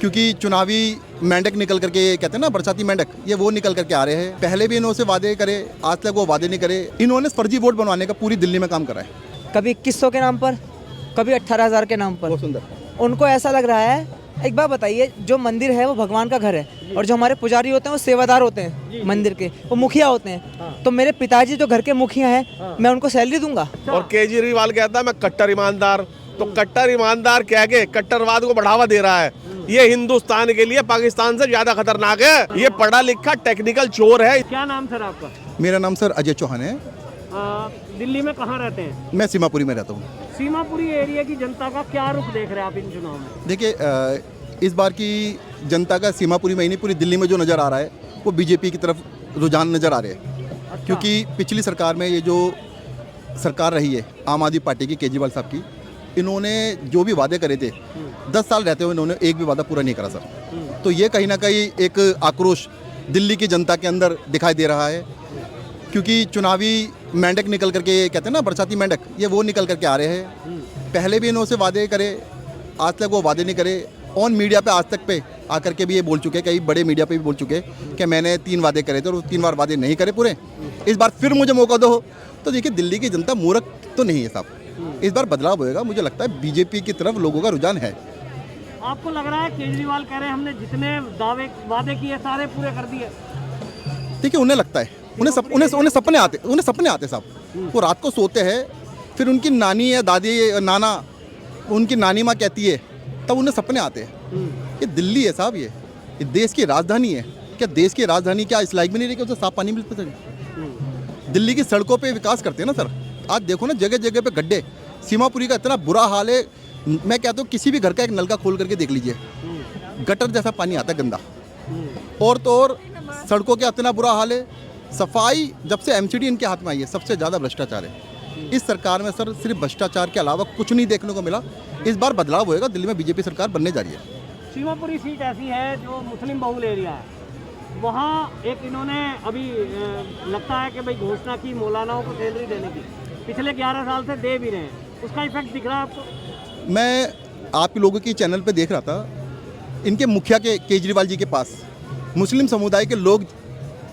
क्योंकि चुनावी मेंढक निकल करके, कहते हैं ना बरसाती मेंढक, ये वो निकल करके आ रहे हैं। पहले भी इन्होंने वादे करे, आज तक वो वादे नहीं करे। इन्होंने फर्जी वोट बनवाने का पूरी दिल्ली में काम करा है। कभी 2100 के नाम पर, कभी 18,000 के नाम पर। बहुत सुंदर। उनको ऐसा लग रहा है, एक बात बताइए, जो मंदिर है वो भगवान का घर है और जो हमारे पुजारी होते हैं वो सेवादार होते हैं मंदिर के, वो मुखिया होते हैं। तो मेरे पिताजी जो घर के मुखिया हैं, मैं उनको सैलरी दूंगा। और केजरीवाल कहता है मैं कट्टर ईमानदार, तो कट्टर ईमानदार कह के कट्टरवाद को बढ़ावा दे रहा है। ये हिंदुस्तान के लिए पाकिस्तान से ज्यादा खतरनाक है। ये पढ़ा लिखा टेक्निकल चोर है। क्या नाम सर आपका? मेरा नाम सर अजय चौहान है। दिल्ली में कहाँ रहते हैं? मैं सीमापुरी में रहता हूँ। सीमापुरी एरिया की जनता का क्या रुख देख रहे हैं आप इन चुनाव में? देखिए, इस बार की जनता का सीमापुरी में ही नहीं, पूरी दिल्ली में जो नज़र आ रहा है वो बीजेपी की तरफ रुझान नज़र आ रहे हैं। अच्छा। क्योंकि पिछली सरकार में ये जो सरकार रही है आम आदमी पार्टी की, केजरीवाल साहब की, इन्होंने जो भी वादे करे थे 10 साल रहते हुए इन्होंने एक भी वादा पूरा नहीं करा सर। तो ये कहीं ना कहीं एक आक्रोश दिल्ली की जनता के अंदर दिखाई दे रहा है। क्योंकि चुनावी मेंढक निकल करके, कहते हैं ना बरसाती मेंढक, ये वो निकल करके आ रहे हैं। पहले भी इन्होंने वादे करे, आज तक वो वादे नहीं करे। ऑन मीडिया पे आज तक पे आकर के भी ये बोल चुके, कई बड़े मीडिया पे भी बोल चुके कि मैंने 3 वादे करे थे और 3 बार वादे नहीं करे पूरे। इस बार फिर मुझे मौका दो। तो देखिए, दिल्ली की जनता मूर्ख तो नहीं है साहब। इस बार बदलाव होएगा। मुझे लगता है बीजेपी की तरफ लोगों का रुझान है। आपको लग रहा है केजरीवाल कह रहे हैं हमने जितने वादे किए सारे पूरे कर दिए? देखिए, उन्हें लगता है, उन्हें सपने आते साहब। वो रात को सोते हैं, फिर उनकी नानी या दादी या नाना, उनकी नानी माँ कहती है, तब उन्हें सपने आते हैं। ये दिल्ली है साहब, ये देश की राजधानी है। क्या देश की राजधानी क्या इस लायक में नहीं रही कि उसे साफ पानी मिलता सर? दिल्ली की सड़कों पे विकास करते हैं ना सर। आज देखो ना, जगह जगह पे गड्ढे। सीमापुरी का इतना बुरा हाल है, मैं कहता हूँ किसी भी घर का एक नलका खोल करके देख लीजिए, गटर जैसा पानी आता है गंदा। और तो और सड़कों का इतना बुरा हाल है। सफाई जब से एमसीडी इनके हाथ में आई है, सबसे ज़्यादा भ्रष्टाचार है इस सरकार में सर। सिर्फ भ्रष्टाचार के अलावा कुछ नहीं देखने को मिला। इस बार बदलाव होएगा। दिल्ली में बीजेपी सरकार बनने जा रही है। सीमापुरी सीट ऐसी है जो मुस्लिम बहुल एरिया है, वहाँ एक इन्होंने अभी लगता है कि भाई घोषणा की मौलानाओं को सैलरी देने की, पिछले 11 साल से दे भी रहे हैं। उसका इफेक्ट दिख रहा है आपको? मैं आप लोगों की चैनल पे देख रहा था, इनके मुखिया के केजरीवाल जी के पास मुस्लिम समुदाय के लोग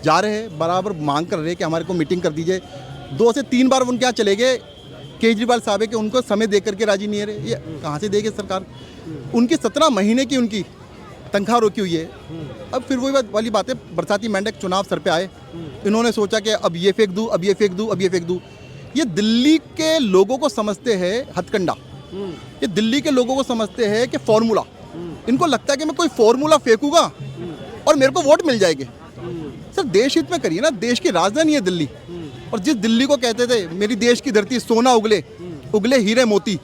जा रहे हैं, बराबर मांग कर रहे हैं कि हमारे को मीटिंग कर दीजिए। 2 से 3 बार उनके यहाँ चले गए केजरीवाल साहब है कि उनको समय दे करके राजी नहीं है रहे। ये कहाँ से देगी सरकार? उनकी 17 महीने की उनकी तनख्वाह रोकी हुई है। अब फिर वही वाली बात है, बरसाती मेंढक चुनाव सर पे आए, इन्होंने सोचा कि अब ये फेंक दूँ, अब ये फेंक दूँ, अब ये फेंक दूँ। ये दिल्ली के लोगों को समझते हैं हथकंडा। ये दिल्ली के लोगों को समझते हैं कि फॉर्मूला। इनको लगता है कि मैं कोई फॉर्मूला फेंकूंगा और मेरे को वोट मिल जाएंगे। सर, देश हित में करिए ना। देश की राजधानी है दिल्ली। और जिस दिल्ली को कहते थे मेरी देश की धरती सोना उगले हीरे मोती,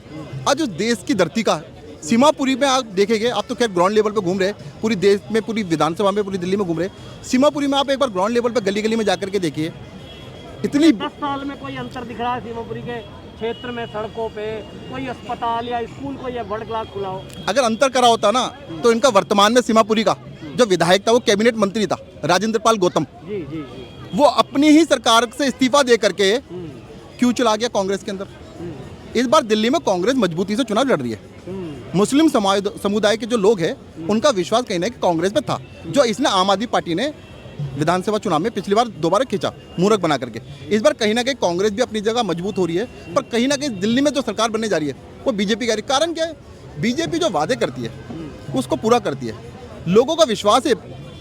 आज उस देश की धरती का सीमापुरी में आप देखेंगे। आप तो खैर ग्राउंड लेवल पे घूम रहे, पूरी देश में, पूरी विधानसभा में, पूरी दिल्ली में घूम रहे। सीमापुरी में आप एक बार ग्राउंड लेवल पे गली गली में जाकर के देखिए। इतनी 10 साल में कोई अंतर दिख रहा है सीमापुरी के क्षेत्र में? सड़कों पे कोई अस्पताल या स्कूल कोई वर्ल्ड क्लास खुला हो? अगर अंतर करा होता ना, तो इनका वर्तमान में सीमापुरी का जो विधायक था, वो कैबिनेट मंत्री था, राजेंद्र पाल गौतम। जी जी जी। वो अपनी ही सरकार से इस्तीफा दे करके क्यों चला गया कांग्रेस के अंदर? इस बार दिल्ली में कांग्रेस मजबूती से चुनाव लड़ रही है। मुस्लिम समुदाय के जो लोग हैं, उनका विश्वास कहीं ना कहीं कांग्रेस पे था, जो इसने आम आदमी पार्टी ने विधानसभा चुनाव में पिछली बार दोबारा खींचा मूर्ख बना करके। इस बार कहीं ना कहीं कांग्रेस भी अपनी जगह मजबूत हो रही है, पर कहीं ना कहीं दिल्ली में जो सरकार बनने जा रही है वो बीजेपी का। कारण क्या है? बीजेपी जो वादे करती है उसको पूरा करती है। लोगों का विश्वास है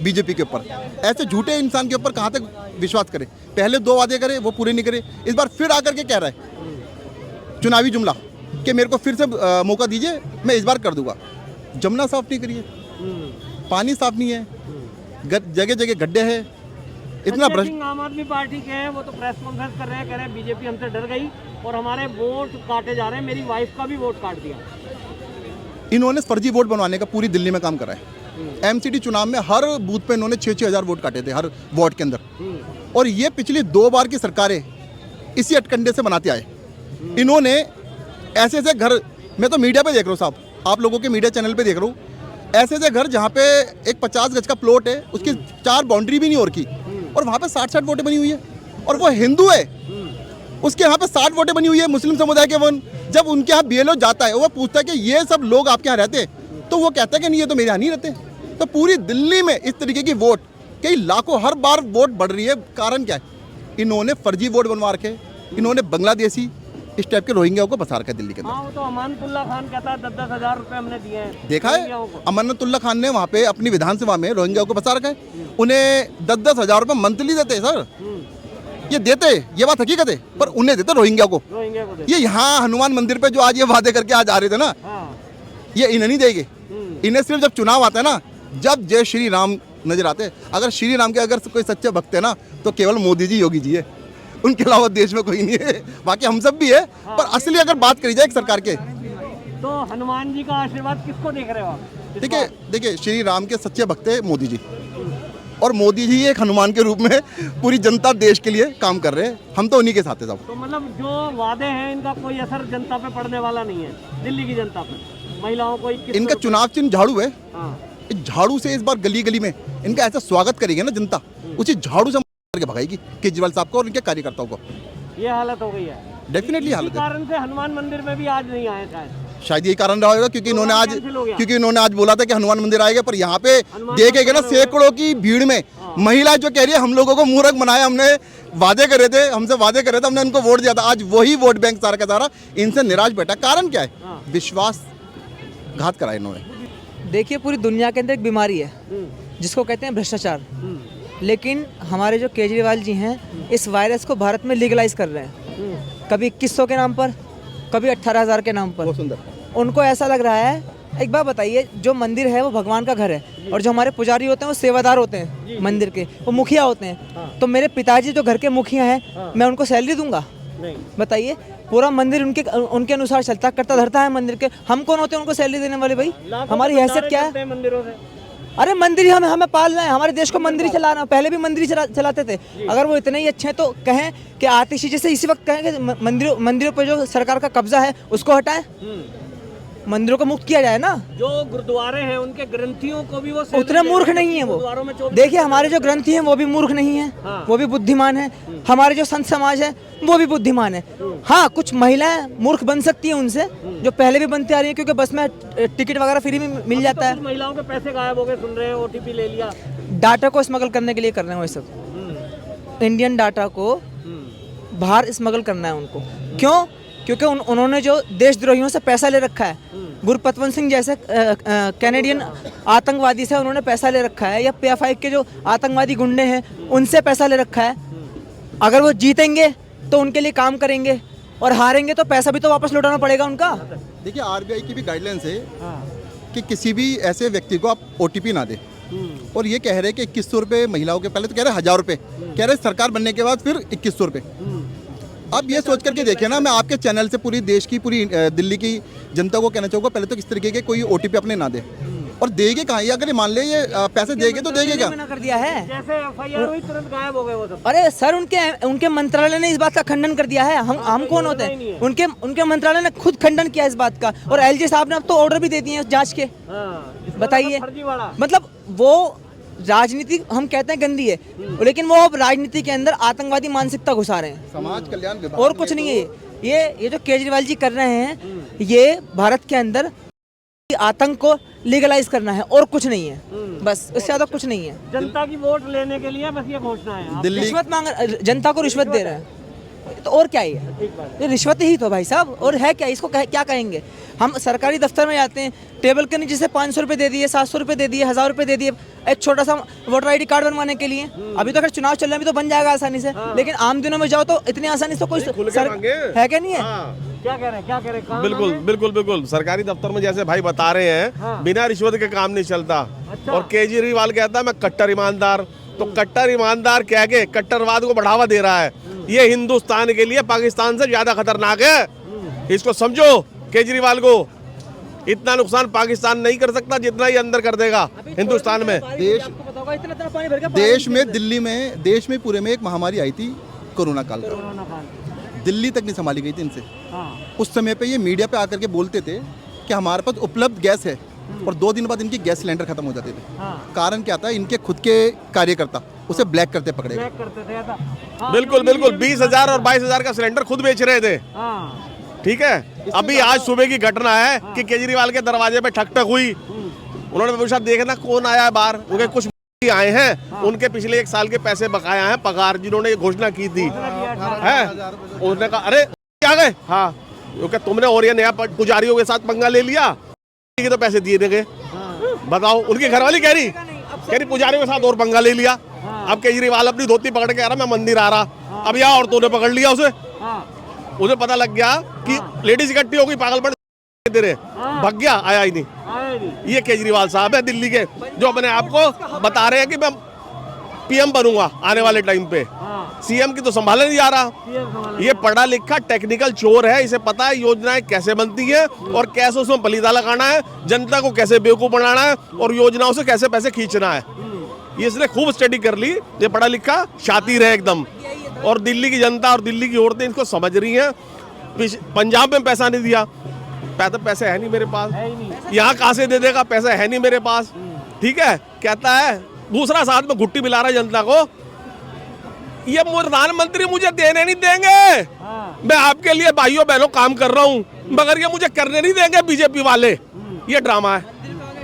बीजेपी के ऊपर। ऐसे झूठे इंसान के ऊपर कहाँ तक विश्वास करे? पहले 2 वादे करे, वो पूरे नहीं करे। इस बार फिर आकर के कह रहा है चुनावी जुमला कि मेरे को फिर से मौका दीजिए, मैं इस बार कर दूंगा। जमुना साफ नहीं करिए, पानी साफ नहीं है, जगह जगह गड्ढे हैं। इतना भ्रष्ट आम आदमी पार्टी के हैं, वो तो प्रेस कॉन्फ्रेंस कर रहे हैं, कह रहे हैं बीजेपी हमसे डर गई और हमारे वोट काटे जा रहे हैं। मेरी वाइफ का भी वोट काट दिया। इन्होंने फर्जी वोट बनवाने का पूरी दिल्ली में काम करा है। एमसीडी चुनाव में हर बूथ पे इन्होंने 6-6 हज़ार वोट काटे थे हर वार्ड के अंदर। और ये पिछली 2 बार की सरकारें इसी अटकंडे से बनाते आए। इन्होंने ऐसे ऐसे घर, मैं तो मीडिया पे देख रहा हूँ साहब, आप लोगों के मीडिया चैनल पे देख रहा हूँ, ऐसे ऐसे घर जहाँ पे एक 50 गज का प्लॉट है, उसकी 4 बाउंड्री भी नहीं हो रखी, और वहाँ पे 60-60 वोटें बनी हुई है। और वो हिंदू है, उसके यहाँ पे 60 वोटें बनी हुई है मुस्लिम समुदाय के वन। जब उनके यहाँ बीएलओ जाता है, वो पूछता है कि ये सब लोग आपके यहाँ रहते हैं, तो वो कहता है कि नहीं ये तो मेरे यहाँ नहीं रहते। तो पूरी दिल्ली में इस तरीके की वोट, कई लाखों हर बार वोट बढ़ रही है, कारण क्या है? इन्होंने फर्जी वोट बनवा रखे, इन्होंने बांग्लादेशी इस टाइप के रोहिंग्या को बसा रखा है दिल्ली के अंदर। हाँ, वो तो अमानतुल्लाह खान कहता है 10-10 हज़ार रुपए हमने दिए हैं। देखा है, रोहिंग्याओं को। अमानतुल्लाह खान ने वहाँ पे अपनी विधानसभा में रोहिंग्या को बसा रखा है। उन्हें 10-10 हज़ार रुपये मंथली देते हैं सर, ये देते, ये बात हकीकत है, पर उन्हें देते रोहिंग्या को। रोहिंग्या को देते। ये यहाँ हनुमान मंदिर पे जो आज ये वादे करके आज आ रहे थे ना, हाँ। ये इन्हें नहीं देंगे। इन्हें सिर्फ जब चुनाव आता है ना, जब जय श्री राम नजर आते हैं। अगर श्री राम के अगर कोई सच्चे भक्त है ना, तो केवल मोदी जी, योगी जी है, उनके अलावा देश में कोई नहीं है। बाकी हम सब भी है, पर असली अगर बात करी जाए एक सरकार के, तो हनुमान जी का आशीर्वाद किसको देख रहे हो आप? ठीक है, देखिए श्री राम के सच्चे भक्त है मोदी जी, और मोदी जी एक हनुमान के रूप में पूरी जनता देश के लिए काम कर रहे हैं। हम तो उन्हीं के साथ हैं साहब। तो मतलब जो वादे हैं इनका कोई असर जनता पे पड़ने वाला नहीं है, दिल्ली की जनता पे, महिलाओं को 21 इनका चुनाव चिन्ह झाड़ू है। हाँ। इस झाड़ू से इस बार गली गली में इनका ऐसा स्वागत करेंगे ना जनता, उसी झाड़ू से करके भगाएगी केजरीवाल साहब को और उनके कार्यकर्ताओं को। ये हालत हो गई है। डेफिनेटली इसी हालत है। कारण से हनुमान मंदिर में भी आज नहीं आए शायद यही कारण रहा होगा, क्योंकि इन्होंने आज कैंसिल हो गया। आज बोला था कि हनुमान मंदिर आएगा, पर यहाँ पे देखेंगे ना सैकड़ों की भीड़ में महिला जो कह रही है हम लोगों को मूर्ख बनाया, हमने वादे करे थे, हमसे वादे करे थे, हमने उनको वोट दिया था, आज वही वोट बैंक सारा का सारा इनसे निराश बैठा। कारण क्या है? विश्वासघात करा इन्होंने। देखिए, पूरी दुनिया के अंदर एक बीमारी है जिसको कहते हैं भ्रष्टाचार, लेकिन हमारे जो केजरीवाल जी हैं इस वायरस को भारत में लीगलाइज कर रहे हैं। कभी 2100 के नाम पर, कभी 18,000 के नाम पर। बहुत सुंदर। उनको ऐसा लग रहा है, एक बात बताइए, जो मंदिर है वो भगवान का घर है, और जो हमारे पुजारी होते हैं वो सेवादार होते हैं मंदिर के, वो मुखिया होते हैं। तो मेरे पिताजी जो घर के मुखिया हैं, मैं उनको सैलरी दूंगा? नहीं। बताइए, पूरा मंदिर उनके अनुसार चलता करता धरता है मंदिर के। हम कौन होते हैं उनको सैलरी देने वाले? भाई हमारी हैसियत क्या है? मंदिरों से अरे मंदिर ही हमें पालना है, हमारे देश को मंदिर ही चलाना। पहले भी मंदिर ही चलाते थे। अगर वो इतने ही अच्छे हैं तो कहें कि आतिशी, जैसे इसी वक्त कहें कि मंदिरों पर जो सरकार का कब्जा है उसको हटाएं, मंदिरों को मुक्त किया जाए ना। जो गुरुद्वारे हैं उनके ग्रंथियों को भी वो उतने मूर्ख नहीं है वो। गुरुद्वारों में 24 देखिए, हमारे जो ग्रंथी हैं वो भी मूर्ख नहीं है, वो भी बुद्धिमान है। हमारे जो संत समाज है वो भी बुद्धिमान है। हाँ, कुछ महिलाएं मूर्ख बन सकती हैं उनसे, जो पहले भी बनती आ रही है, क्योंकि बस में टिकट वगैरह फ्री में मिल जाता है। कुछ महिलाओं के पैसे गायब हो गए, सुन रहे हैं, OTP ले लिया। डाटा को स्मगल करने के लिए कर रहे हैं वो सब। इंडियन डाटा को बाहर स्मगल करना है उनको। क्यों? क्योंकि उन्होंने जो देशद्रोहियों से पैसा ले रखा है, गुरपतवंत सिंह जैसे कैनेडियन आतंकवादी से उन्होंने पैसा ले रखा है, या PF5 के जो आतंकवादी गुंडे हैं उनसे पैसा ले रखा है। अगर वो जीतेंगे तो उनके लिए काम करेंगे, और हारेंगे तो पैसा भी तो वापस लौटाना पड़ेगा उनका। देखिए, RBI की भी गाइडलाइंस है कि किसी भी ऐसे व्यक्ति को आप OTP ना दें। और ये कह रहे हैं कि 2100 रुपये महिलाओं के, पहले तो कह रहे 1000 रुपये, कह रहे सरकार बनने के बाद फिर 2100 रुपये। आप ये सोच करके देखिए ना, मैं आपके चैनल से पूरी देश की, पूरी दिल्ली की जनता को कहना चाहूँगा, पहले तो किस तरीके के कोई OTP अपने ना दे, और देगी कहाँ? ये अगर ये मान ले ये पैसे देंगे तो देंगे क्या? मना कर दिया है। जैसे FIR हुई तुरंत गायब हो गए वो सब। अरे सर, उनके मंत्रालय ने इस बात का खंडन कर दिया है। हम कौन होते हैं? उनके मंत्रालय ने खुद खंडन किया इस बात का, और LG साहब ने अब तो ऑर्डर भी दे दिए हैं जांच के। बताइए, मतलब वो राजनीति हम कहते हैं गंदी है, लेकिन वो अब राजनीति के अंदर आतंकवादी मानसिकता घुसा रहे हैं। समाज कल्याण विभाग और कुछ नहीं है ये जो केजरीवाल जी कर रहे हैं, ये भारत के अंदर आतंक को लीगलाइज करना है, और कुछ नहीं है। बस इससे ज्यादा कुछ नहीं है। जनता की वोट लेने के लिए बस ये घोषणा है। दिल्ली रिश्वत मांग, जनता को रिश्वत दे रहे हैं, तो और क्या ही है? ये रिश्वत ही तो भाई साहब, और है क्या? इसको क्या कहेंगे? हम सरकारी दफ्तर में जाते हैं, टेबल के नीचे से 500 रुपये दे दिए, 700 रुपये दे दिए, 1000 रुपये दे दिए एक छोटा सा वोटर ID कार्ड बनवाने के लिए। अभी तो अगर चुनाव चल रहे हैं, अभी तो बन जाएगा आसानी से, लेकिन आम दिनों में जाओ तो इतनी आसानी से कोई है क्या? नहीं है। क्या कह रहे हैं? बिल्कुल सरकारी दफ्तर में जैसे भाई बता रहे हैं, बिना रिश्वत के काम नहीं चलता। और केजरीवाल कहता है मैं कट्टर ईमानदार, तो कट्टर ईमानदार कह के कट्टरवाद को बढ़ावा दे रहा है। ये हिंदुस्तान के लिए पाकिस्तान से ज्यादा खतरनाक है। इसको समझो, केजरीवाल को इतना नुकसान पाकिस्तान नहीं कर सकता जितना ये अंदर कर देगा हिंदुस्तान में। देश में, दिल्ली में, देश में पूरे में एक महामारी आई थी कोरोना काल का, दिल्ली तक नहीं संभाली गई थी इनसे। उस समय पे ये मीडिया पे आकर के बोलते थे कि हमारे पास उपलब्ध गैस है, और 2 दिन बाद इनकी गैस सिलेंडर खत्म हो जाते थे। कारण क्या था? इनके खुद के कार्यकर्ता उसे ब्लैक करते पकड़े गए। बिल्कुल 20,000 और 22,000 का सिलेंडर खुद बेच रहे थे। ठीक है, अभी आज सुबह की घटना है कि केजरीवाल के दरवाजे पे ठक ठक हुई, उन्होंने पूछा देखना कौन आया है बाहर, उनके कुछ आए हैं, उनके पिछले 1 साल के पैसे बकाया हैं, पगार जिन्होंने ये घोषणा की थी है। उन्होंने कहा अरे आ गए, हाँ क्योंकि तुमने और ये नया पुजारियों के साथ पंगा ले लिया, के तो पैसे दिए गए। बताओ, उनकी घरवाली कह रही पुजारियों के साथ और पंगा ले लिया। अब केजरीवाल अपनी धोती पकड़ के आ रहा, मैं मंदिर आ रहा, अब यहाँ औरतों ने पकड़ लिया उसे पता लग गया कि लेडीज इकट्ठी हो गई, पागलपन दे रहे, भाग गया, आया ही नहीं। ये केजरीवाल साहब है दिल्ली के, जो अपने आप को बता रहे हैं कि मैं पीएम बनूंगा आने वाले टाइम पे, सीएम की तो संभालने नहीं आ रहा। ये पढ़ा लिखा टेक्निकल चोर है, इसे पता है योजनाएं कैसे बनती है और कैसे उसमें बलिदा लगाना है, जनता को कैसे बेवकूफ बनाना है और योजनाओं से कैसे पैसे खींचना है। ये इसने खूब स्टडी कर ली, ये पढ़ा लिखा शातिर है एकदम। और दिल्ली की जनता और दिल्ली की औरतें इनको समझ रही हैं। पंजाब में पैसा नहीं दिया, पैसे है नहीं मेरे पास, यहाँ कहाँ से दे देगा, पैसा है नहीं मेरे पास, ठीक है। कहता है दूसरा साथ में घुट्टी मिला रहा है जनता को, ये प्रधानमंत्री मुझे देने नहीं देंगे, मैं आपके लिए भाइयों बहनों काम कर रहा हूँ, मगर ये मुझे करने नहीं देंगे बीजेपी वाले। ये ड्रामा है,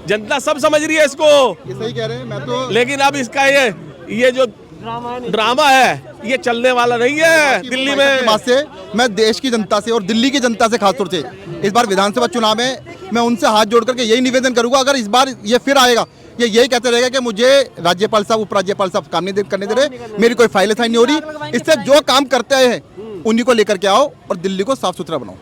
जनता सब समझ रही है इसको। ये सही कह रहे हैं, मैं तो लेकिन अब इसका ये जो ड्रामा है ये चलने वाला नहीं है दिल्ली में। बात से मैं देश की जनता से और दिल्ली की जनता से खासतौर से इस बार विधानसभा चुनाव में मैं उनसे हाथ जोड़ करके यही निवेदन करूंगा, अगर इस बार ये फिर आएगा, ये यही कहते रहेगा कि मुझे राज्यपाल साहब उपराज्यपाल साहब काम नहीं करने दे रहे, मेरी कोई फाइल साइन नहीं हो रही, इससे जो काम करते हैं उन्हीं को लेकर के आओ और दिल्ली को साफ सुथरा बनाओ।